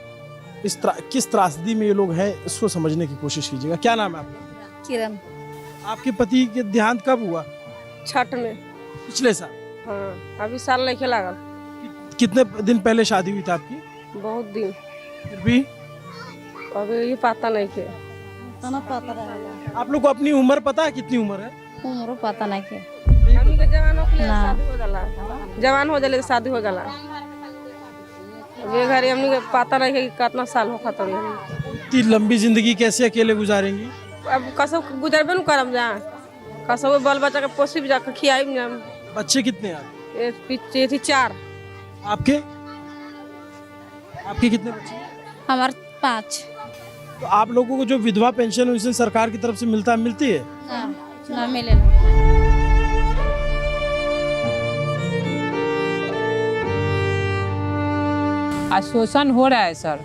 किस त्रासदी में ये लोग हैं इसको समझने की कोशिश कीजिएगा। क्या नाम है आपका? किरण। आपके पति के देहांत कब हुआ? छठ में। पिछले साल? हाँ, अभी साल नहीं लागल। कितने दिन पहले शादी हुई थी आपकी? बहुत दिन। फिर भी अभी ये पता नहीं के। आप लोग को अपनी उम्र पता है? कितनी उम्र है? उम्र पता नहीं के। जवान हो जाले शादी हो जाला। अभी घर हमनी के पता नहीं कि कितना साल हो खत्म। इतनी लंबी जिंदगी कैसे अकेले गुजारेंगी? अब कसो गुजरबे न करम जा, कसो बाल बच्चा के पोसी भी जा के खियाई ना। बच्चे कितने हैं? पीछे थी 4। आपके कितने बच्चे? हमारे 5। तो आप लोगों को जो विधवा पेंशन उसे सरकार की तरफ से मिलती है? ना मिले ना। आज शोषण हो रहा है सर,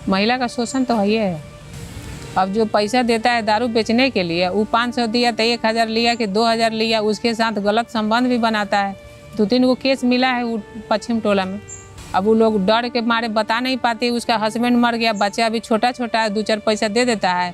महिला का शोषण तो है। अब जो पैसा देता है दारू बेचने के लिए, वो 500 दिया तो 1000 लिया कि 2000 लिया, उसके साथ गलत संबंध भी बनाता है। 2-3 को केस मिला है वो पश्चिम टोला में। अब वो लोग डर के मारे बता नहीं पाते, उसका हस्बैंड मर गया, बच्चा अभी छोटा छोटा है, 2-4 पैसा दे देता है,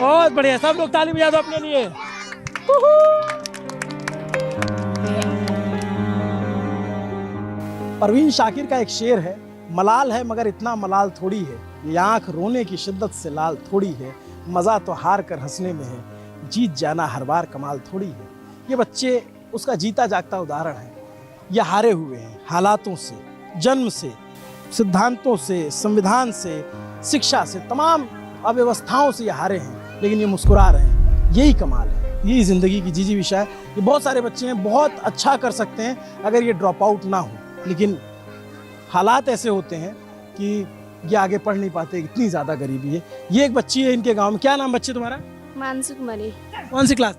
बहुत बढ़िया, सब लोग ताली बजा दो अपने लिए। परवीन शाकिर का एक शेर है, मलाल है मगर इतना मलाल थोड़ी है, ये आंख रोने की शिद्दत से लाल थोड़ी है, मज़ा तो हार कर हंसने में है, जीत जाना हर बार कमाल थोड़ी है। ये बच्चे उसका जीता जागता उदाहरण है। ये हारे हुए हैं हालातों से, जन्म से, सिद्धांतों से, संविधान से, शिक्षा से, तमाम अव्यवस्थाओं से ये हारे हैं, लेकिन ये मुस्कुरा रहे हैं। यही कमाल है, यही ज़िंदगी की जीजी विषय है। ये बहुत सारे बच्चे हैं बहुत अच्छा कर सकते हैं अगर ये ड्रॉप आउट ना हो, लेकिन हालात ऐसे होते हैं कि ये आगे पढ़ नहीं पाते, इतनी ज़्यादा गरीबी है। ये एक बच्ची है इनके गांव में। क्या नाम बच्चे तुम्हारा? मानसी कुमारी। कौन सी क्लास?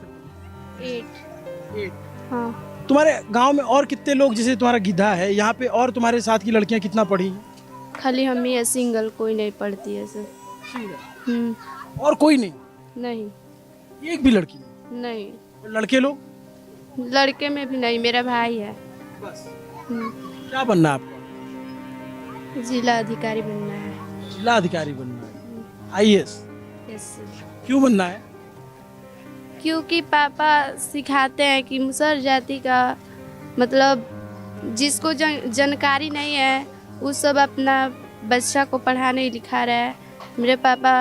8। हाँ। तुम्हारे गांव में और कितने लोग, जैसे तुम्हारा गिद्धा है यहाँ पे, और तुम्हारे साथ की लड़कियाँ कितना पढ़ी हैं? खाली हम ही है, सिंगल, कोई नहीं पढ़ती है सर। और कोई नहीं? नहीं, एक भी लड़की नहीं। लड़के लोग? लड़के में भी नहीं, मेरा भाई है बस। क्या बनना है आपको? जिला अधिकारी बनना है। जिला अधिकारी बनना है, IAS? Yes sir. क्यों बनना है? क्योंकि पापा सिखाते हैं कि मुसहर जाति का मतलब जिसको जानकारी नहीं है वो सब अपना बच्चा को पढ़ा नहीं लिखा रहा है। मेरे पापा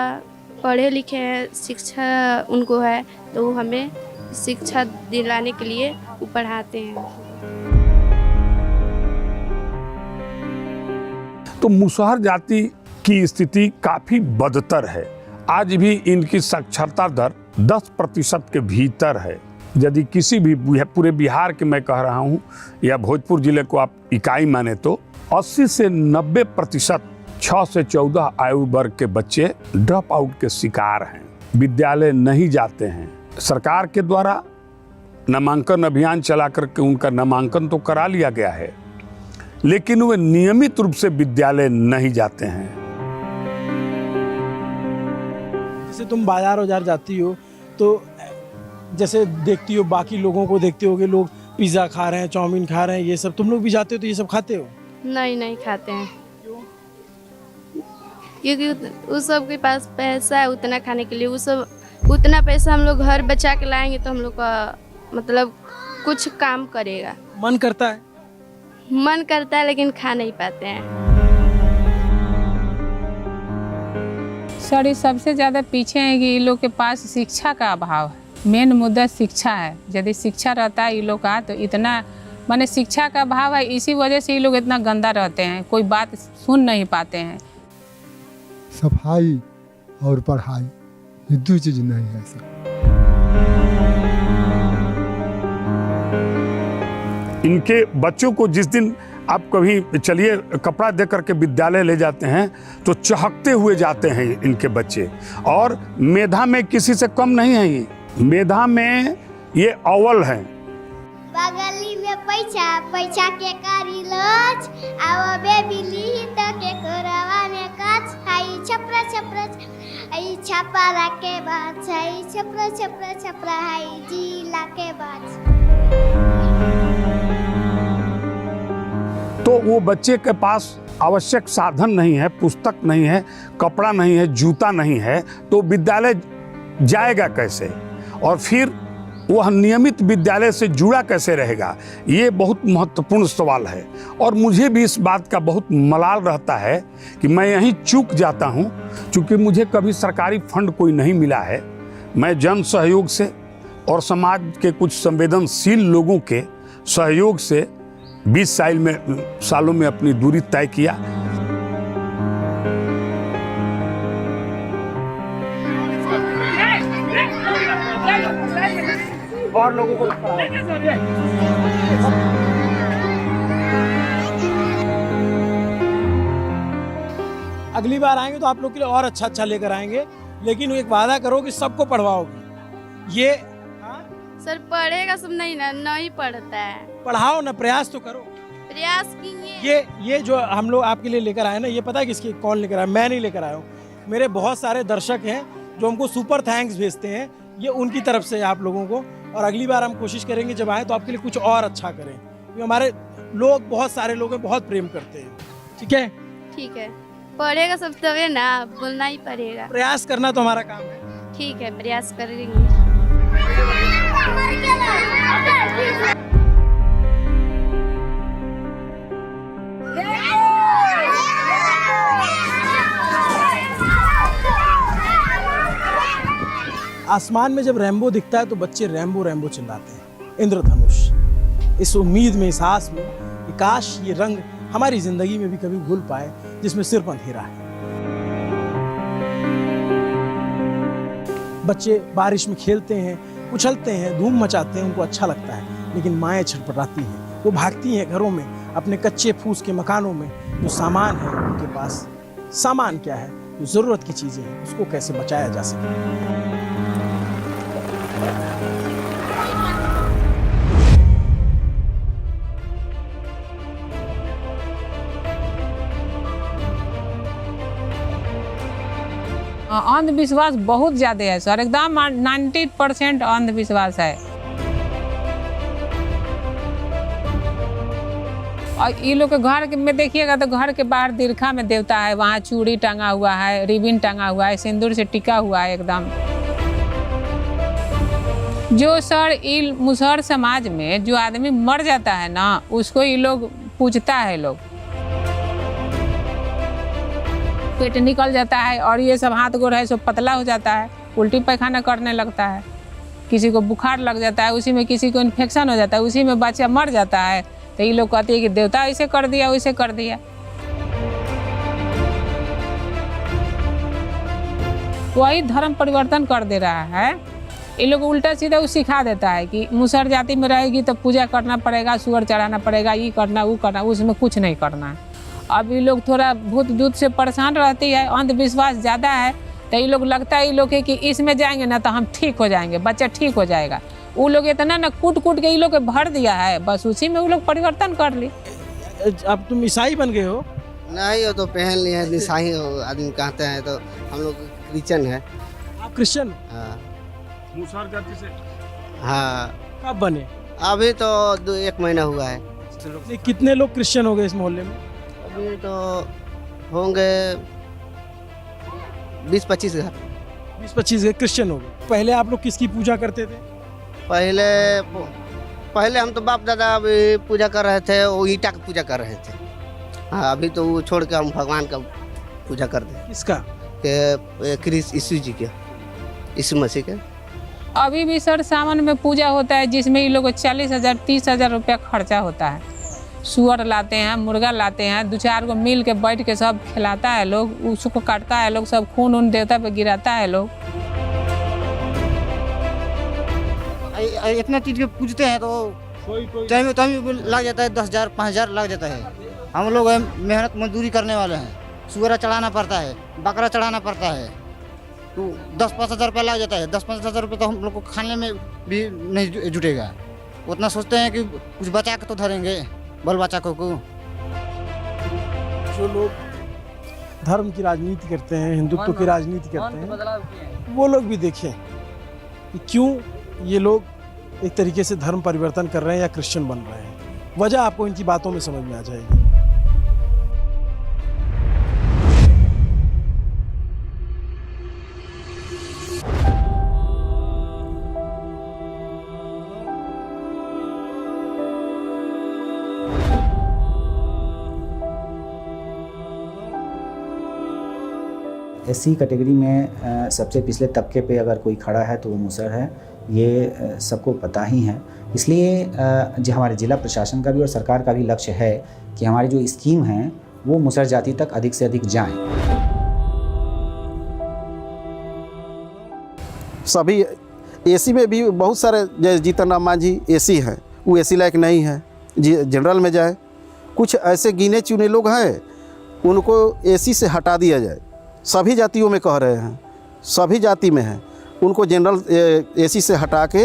पढ़े लिखे हैं, शिक्षा उनको है, तो वो हमें शिक्षा दिलाने के लिए वो पढ़ाते हैं। तो मुसहर जाति की स्थिति काफ़ी बदतर है। आज भी इनकी साक्षरता दर 10% के भीतर है। यदि किसी भी पूरे बिहार के मैं कह रहा हूँ या भोजपुर जिले को आप इकाई माने तो 80 से 90% 6 से 14 आयु वर्ग के बच्चे ड्रॉप आउट के शिकार हैं, विद्यालय नहीं जाते हैं। सरकार के द्वारा नामांकन अभियान चला करके उनका नामांकन तो करा लिया गया है, लेकिन वे नियमित रूप से विद्यालय नहीं जाते हैं। जैसे तुम बाजार जाती हो तो जैसे देखती हो, बाकी लोगों को देखते होगे, लोग पिज़्ज़ा खा रहे हैं, चाउमीन खा रहे हैं, ये सब तुम लोग भी जाते हो तो ये सब खाते हो? नहीं खाते हैं। क्योंकि उस सब के पास पैसा है उतना खाने के लिए, उतना पैसा हम लोग घर बचा के लाएंगे तो हम लोग का मतलब कुछ काम करेगा। मन करता है? मन करता है लेकिन खा नहीं पाते हैं। सर ये सबसे ज़्यादा पीछे है कि इन लोग के पास शिक्षा का अभाव है। मेन मुद्दा शिक्षा है। यदि शिक्षा रहता है इन लोग का तो इतना माने शिक्षा का अभाव है, इसी वजह से ये लोग इतना गंदा रहते हैं, कोई बात सुन नहीं पाते हैं। सफाई और पढ़ाई ये दो चीज़ नहीं है सर। इनके बच्चों को जिस दिन आप कभी चलिए कपड़ा दे करके विद्यालय ले जाते हैं तो चहकते हुए जाते हैं इनके बच्चे, और मेधा में किसी से कम नहीं है। ये मेधा में ये अव्वल हैं। बगली में पैसा के कारी लच आवा बेबिली त के करवा में काच हाई छपरा आई छपरा के बात हाई छपरा हाई जिला के बात। तो वो बच्चे के पास आवश्यक साधन नहीं है, पुस्तक नहीं है, कपड़ा नहीं है, जूता नहीं है, तो विद्यालय जाएगा कैसे, और फिर वह नियमित विद्यालय से जुड़ा कैसे रहेगा? ये बहुत महत्वपूर्ण सवाल है। और मुझे भी इस बात का बहुत मलाल रहता है कि मैं यहीं चूक जाता हूँ, क्योंकि मुझे कभी सरकारी फंड कोई नहीं मिला है। मैं जन सहयोग से और समाज के कुछ संवेदनशील लोगों के सहयोग से 20 सालों में अपनी दूरी तय किया। और लोगों को अगली बार आएंगे तो आप लोग के लिए और अच्छा लेकर आएंगे, लेकिन एक वादा करो कि सबको पढ़वाओगे। ये सर पढ़ेगा सब नहीं पढ़ता है। पढ़ाओ ना, प्रयास तो करो। प्रयास कीजिए। ये जो हम लोग आपके लिए लेकर आए ना, ये पता है किसके कौन लेकर आया? मैं नहीं लेकर आया हूँ, मेरे बहुत सारे दर्शक हैं जो हमको सुपर थैंक्स भेजते हैं, ये उनकी तरफ से आप लोगों को। और अगली बार हम कोशिश करेंगे जब आए तो आपके लिए कुछ और अच्छा करें, क्योंकि हमारे लोग बहुत सारे लोग हैं, बहुत प्रेम करते हैं। ठीक है, पढ़ेगा सब तभी ना, बोलना ही पड़ेगा। प्रयास करना तो हमारा काम है। ठीक है, प्रयास करेंगे। आसमान में जब रैम्बो दिखता है तो बच्चे रैम्बो रैम्बो चिल्लाते हैं। इंद्रधनुष, इस उम्मीद में, इस आस में कि काश ये रंग हमारी जिंदगी में भी कभी घुल पाए जिसमें सिर्फ अंधेरा है। बच्चे बारिश में खेलते हैं, उछलते हैं, धूम मचाते हैं, उनको अच्छा लगता है। लेकिन माएँ छटपटाती हैं, वो भागती हैं घरों में, अपने कच्चे फूस के मकानों में। जो सामान है उनके पास, सामान क्या है, जो ज़रूरत की चीज़ें हैं, उसको कैसे बचाया जा सके। अंधविश्वास बहुत ज़्यादा है सर, एकदम 90% अंधविश्वास है। और ये लोग के घर में देखिएगा तो घर के बाहर दीर्घा में देवता है, वहाँ चूड़ी टंगा हुआ है, रिबिन टंगा हुआ है, सिंदूर से टिका हुआ है एकदम। जो सर ये मुसहर समाज में जो आदमी मर जाता है ना, उसको ये लोग पूछता है, लोग पेट निकल जाता है और ये सब हाथ गोड़ है सब पतला हो जाता है, उल्टी पैखाना करने लगता है, किसी को बुखार लग जाता है, उसी में किसी को इन्फेक्शन हो जाता है, उसी में बच्चा मर जाता है। तो ये लोग कहते हैं कि देवता ऐसे कर दिया, वैसे कर दिया। वही धर्म परिवर्तन कर दे रहा है। ये लोग उल्टा सीधा वो सिखा देता है कि मुसहर जाति में रहेगी तो पूजा करना पड़ेगा, सुअर चढ़ाना पड़ेगा, ये करना वो करना, उसमें कुछ नहीं करना है। अब ये लोग थोड़ा भूत दूत से परेशान रहती है, अंधविश्वास ज़्यादा है, तो ये लोग लगता है ये लोग कि इसमें जाएंगे ना तो हम ठीक हो जाएंगे, बच्चा ठीक हो जाएगा। वो लोग इतना ना कूट के ये लोग भर दिया है, बस उसी में वो लोग परिवर्तन कर ली। अब तुम ईसाई बन गए हो? नहीं, वो तो पहन लिए हैं, ईसाई आदमी कहते हैं, तो हम लोग क्रिश्चियन है। आप क्रिश्चियन? हाँ। मुसहर जाति से? हाँ। कब बने? अभी तो 1 महीना हुआ है। कितने लोग क्रिश्चियन हो गए इस मोहल्ले में? अभी तो होंगे 20-25 घर। 20-25 घर क्रिश्चियन हो गए। पहले आप लोग किसकी पूजा करते थे? पहले हम तो बाप दादा पूजा कर रहे थे, वो ईटा की पूजा कर रहे थे। हाँ, अभी तो वो छोड़ के हम भगवान का पूजा करते हैं। किसका? क्रिस यीशु जी के, यीशु मसीह के। अभी भी सर सावन में पूजा होता है जिसमें ये लोग 40,000 30,000 रुपया खर्चा होता है। सुअर लाते हैं, मुर्गा लाते हैं, 2-4 को मिल के बैठ के सब खिलाता है लोग, उसको काटता है लोग, सब खून उन देवता पे गिराता है लोग। इतना चीज के पूजते हैं तो टाइम लग जाता है, 10,000 5,000 लग जाता है। हम लोग मेहनत मजदूरी करने वाले हैं, सुअर चढ़ाना पड़ता है, बकरा चढ़ाना पड़ता है, तो 10-5 हज़ार रुपया लग जाता है। 10-5 हज़ार रुपये तो हम लोग को खाने में भी नहीं जुटेगा। उतना सोचते हैं कि कुछ बचा के तो धरेंगे बाल बच्चा को। जो लोग धर्म की राजनीति करते हैं, हिंदुत्व की राजनीति करते हैं, वो लोग भी देखें कि क्यों ये लोग एक तरीके से धर्म परिवर्तन कर रहे हैं या क्रिश्चियन बन रहे हैं। वजह आपको इनकी बातों में समझ में आ जाएगी। एससी कैटेगरी में सबसे पिछले तबके पे अगर कोई खड़ा है तो वो मुसहर है, ये सबको पता ही है। इसलिए जो हमारे ज़िला प्रशासन का भी और सरकार का भी लक्ष्य है कि हमारी जो स्कीम है वो मुसहर जाति तक अधिक से अधिक जाएं। सभी एसी में भी बहुत सारे, जैसे जीतन राम मांझी एसी हैं, वो एसी लायक नहीं है, जनरल में जाए। कुछ ऐसे गिने चुने लोग हैं, उनको एसी से हटा दिया जाए। सभी जातियों में कह रहे हैं, सभी जाति में हैं, उनको जनरल एसी से हटा के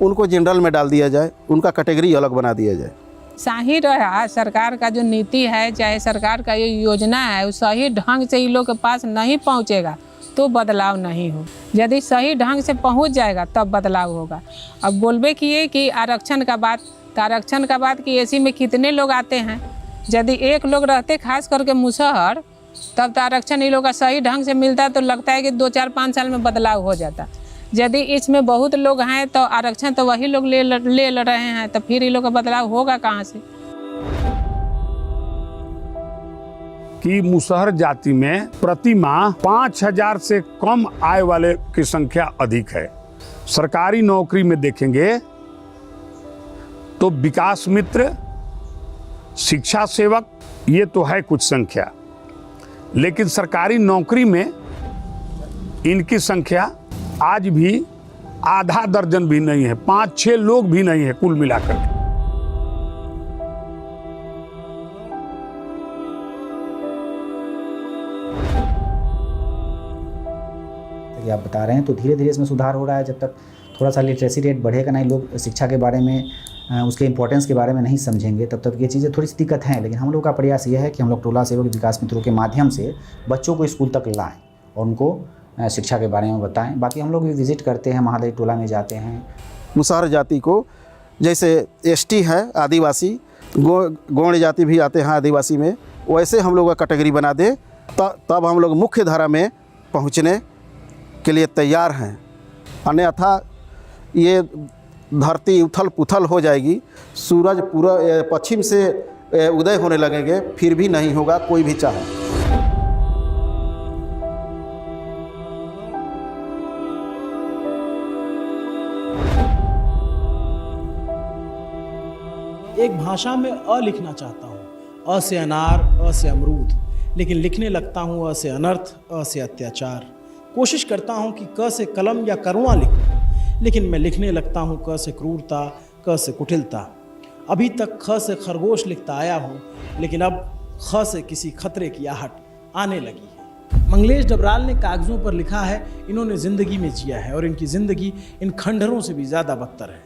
उनको जनरल में डाल दिया जाए, उनका कैटेगरी अलग बना दिया जाए। सही रहा सरकार का जो नीति है, चाहे सरकार का ये योजना है, वो सही ढंग से इन लोग के पास नहीं पहुंचेगा तो बदलाव नहीं हो। यदि सही ढंग से पहुंच जाएगा तब बदलाव होगा। अब बोलबे किए कि आरक्षण का बात, तो आरक्षण का बात कि एसी में कितने लोग आते हैं। यदि एक लोग रहते खास करके मुसहर, तब तो आरक्षण इन लोग का सही ढंग से मिलता तो लगता है कि 2-4-5 साल में बदलाव हो जाता। यदि इसमें बहुत लोग हैं तो आरक्षण तो वही लोग ले रहे हैं, तो फिर इन लोग का बदलाव होगा कहाँ से? कि मुसहर जाति में प्रति माह 5,000 से कम आय वाले की संख्या अधिक है। सरकारी नौकरी में देखेंगे तो विकास मित्र, शिक्षा सेवक, ये तो है कुछ संख्या, लेकिन सरकारी नौकरी में इनकी संख्या आज भी आधा दर्जन भी नहीं है, 5-6 लोग भी नहीं है कुल मिलाकर। आप बता रहे हैं तो धीरे धीरे इसमें सुधार हो रहा है। जब तक थोड़ा सा लिटरेसी रेट बढ़ेगा नहीं, लोग शिक्षा के बारे में, उसके इंपॉर्टेंस के बारे में नहीं समझेंगे, तब तक ये चीज़ें थोड़ी सी दिक्कत हैं। लेकिन हम लोग का प्रयास ये है कि हम लोग टोला सेवक विकास मित्रों के माध्यम से बच्चों को स्कूल तक लाएँ और उनको शिक्षा के बारे में बताएं। बाकी हम लोग भी विज़िट करते हैं, महादेव टोला में जाते हैं। मुसहर जाति को जैसे एसटी है आदिवासी, गौड़ जाति भी आते हैं आदिवासी में, वैसे हम लोग का कैटेगरी बना दे, तब हम लोग मुख्य धारा में पहुँचने के लिए तैयार हैं। अन्यथा ये धरती उथल पुथल हो जाएगी, सूरज पूरा पश्चिम से उदय होने लगेंगे, फिर भी नहीं होगा कोई भी चाहे। एक भाषा में अ लिखना चाहता हूँ, अ से अनार, अ से अमरूद, लेकिन लिखने लगता हूँ अ से अनर्थ, अ से अत्याचार। कोशिश करता हूँ कि क से कलम या करुणा लिखूं, लेकिन मैं लिखने लगता हूँ क से क्रूरता, क से कुटिलता। अभी तक ख से खरगोश लिखता आया हूँ, लेकिन अब ख से किसी खतरे की आहट आने लगी है। मंगलेश डबराल ने कागज़ों पर लिखा है, इन्होंने ज़िंदगी में जिया है और इनकी ज़िंदगी इन खंडहरों से भी ज़्यादा बदतर है,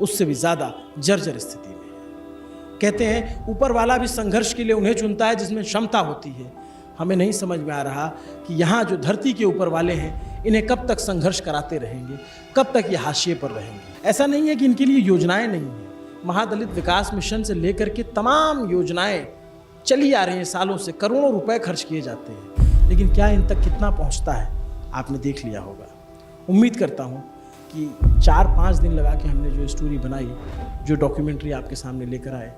उससे भी ज़्यादा जर्जर स्थिति में है। कहते हैं ऊपर वाला भी संघर्ष के लिए उन्हें चुनता है जिसमें क्षमता होती है। हमें नहीं समझ में आ रहा कि यहाँ जो धरती के ऊपर वाले हैं, इन्हें कब तक संघर्ष कराते रहेंगे, कब तक ये हाशिए पर रहेंगे। ऐसा नहीं है कि इनके लिए योजनाएं नहीं हैं। महादलित विकास मिशन से लेकर के तमाम योजनाएं चली आ रही हैं, सालों से करोड़ों रुपए खर्च किए जाते हैं, लेकिन क्या इन तक कितना पहुँचता है आपने देख लिया होगा। उम्मीद करता हूँ कि 4-5 दिन लगा के हमने जो स्टोरी बनाई, जो डॉक्यूमेंट्री आपके सामने लेकर आए,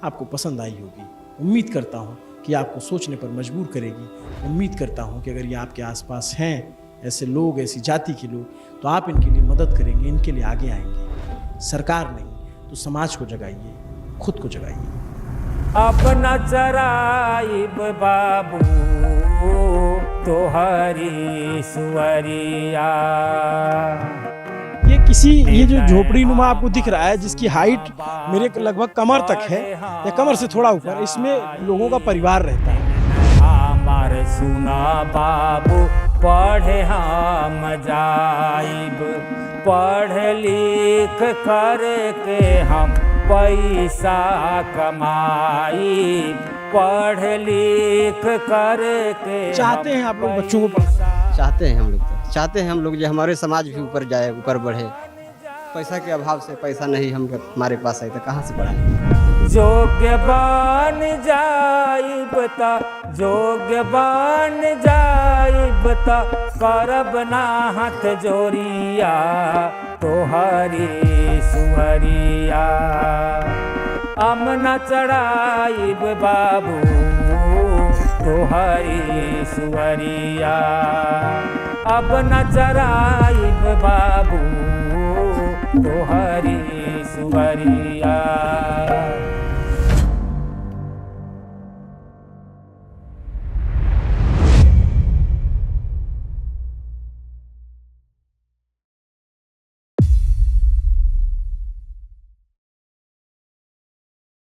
आपको पसंद आई होगी। उम्मीद करता हूँ कि आपको सोचने पर मजबूर करेगी। उम्मीद करता हूँ कि अगर ये आपके आसपास हैं ऐसे लोग, ऐसी जाति के लोग, तो आप इनके लिए मदद करेंगे, इनके लिए आगे आएंगे। सरकार नहीं तो समाज को जगाइए, खुद को जगाइए। अपना चराइब बाबू तोहरी सुवरिया। ये जो झोपड़ी नुमा आपको दिख रहा है, जिसकी हाइट मेरे लगभग कमर तक है या कमर से थोड़ा ऊपर, इसमें लोगों का परिवार रहता है। हमार सुना बाबू पढ़े हम जाइब, पढ़ लिख करके हम पैसा कमाई, पढ़ लिख करके चाहते हैं आप लोग बच्चों को पढ़ाना? चाहते हैं हम लोग, तो चाहते हैं हम लोग जो हमारे समाज भी ऊपर जाए, ऊपर बढ़े। पैसा के अभाव से पैसा नहीं हमारे पास है तो कहाँ से बढ़ाएं। जोग्य बन जाइब ता, जोग्य बन जाइब ता, करब ना हाथ जोरिया तोहरी सुवरिया। अमना चढ़ाइब बाबू तोहरी सुवरिया, अब न चराइब बाबू तोहरी सुवरिया।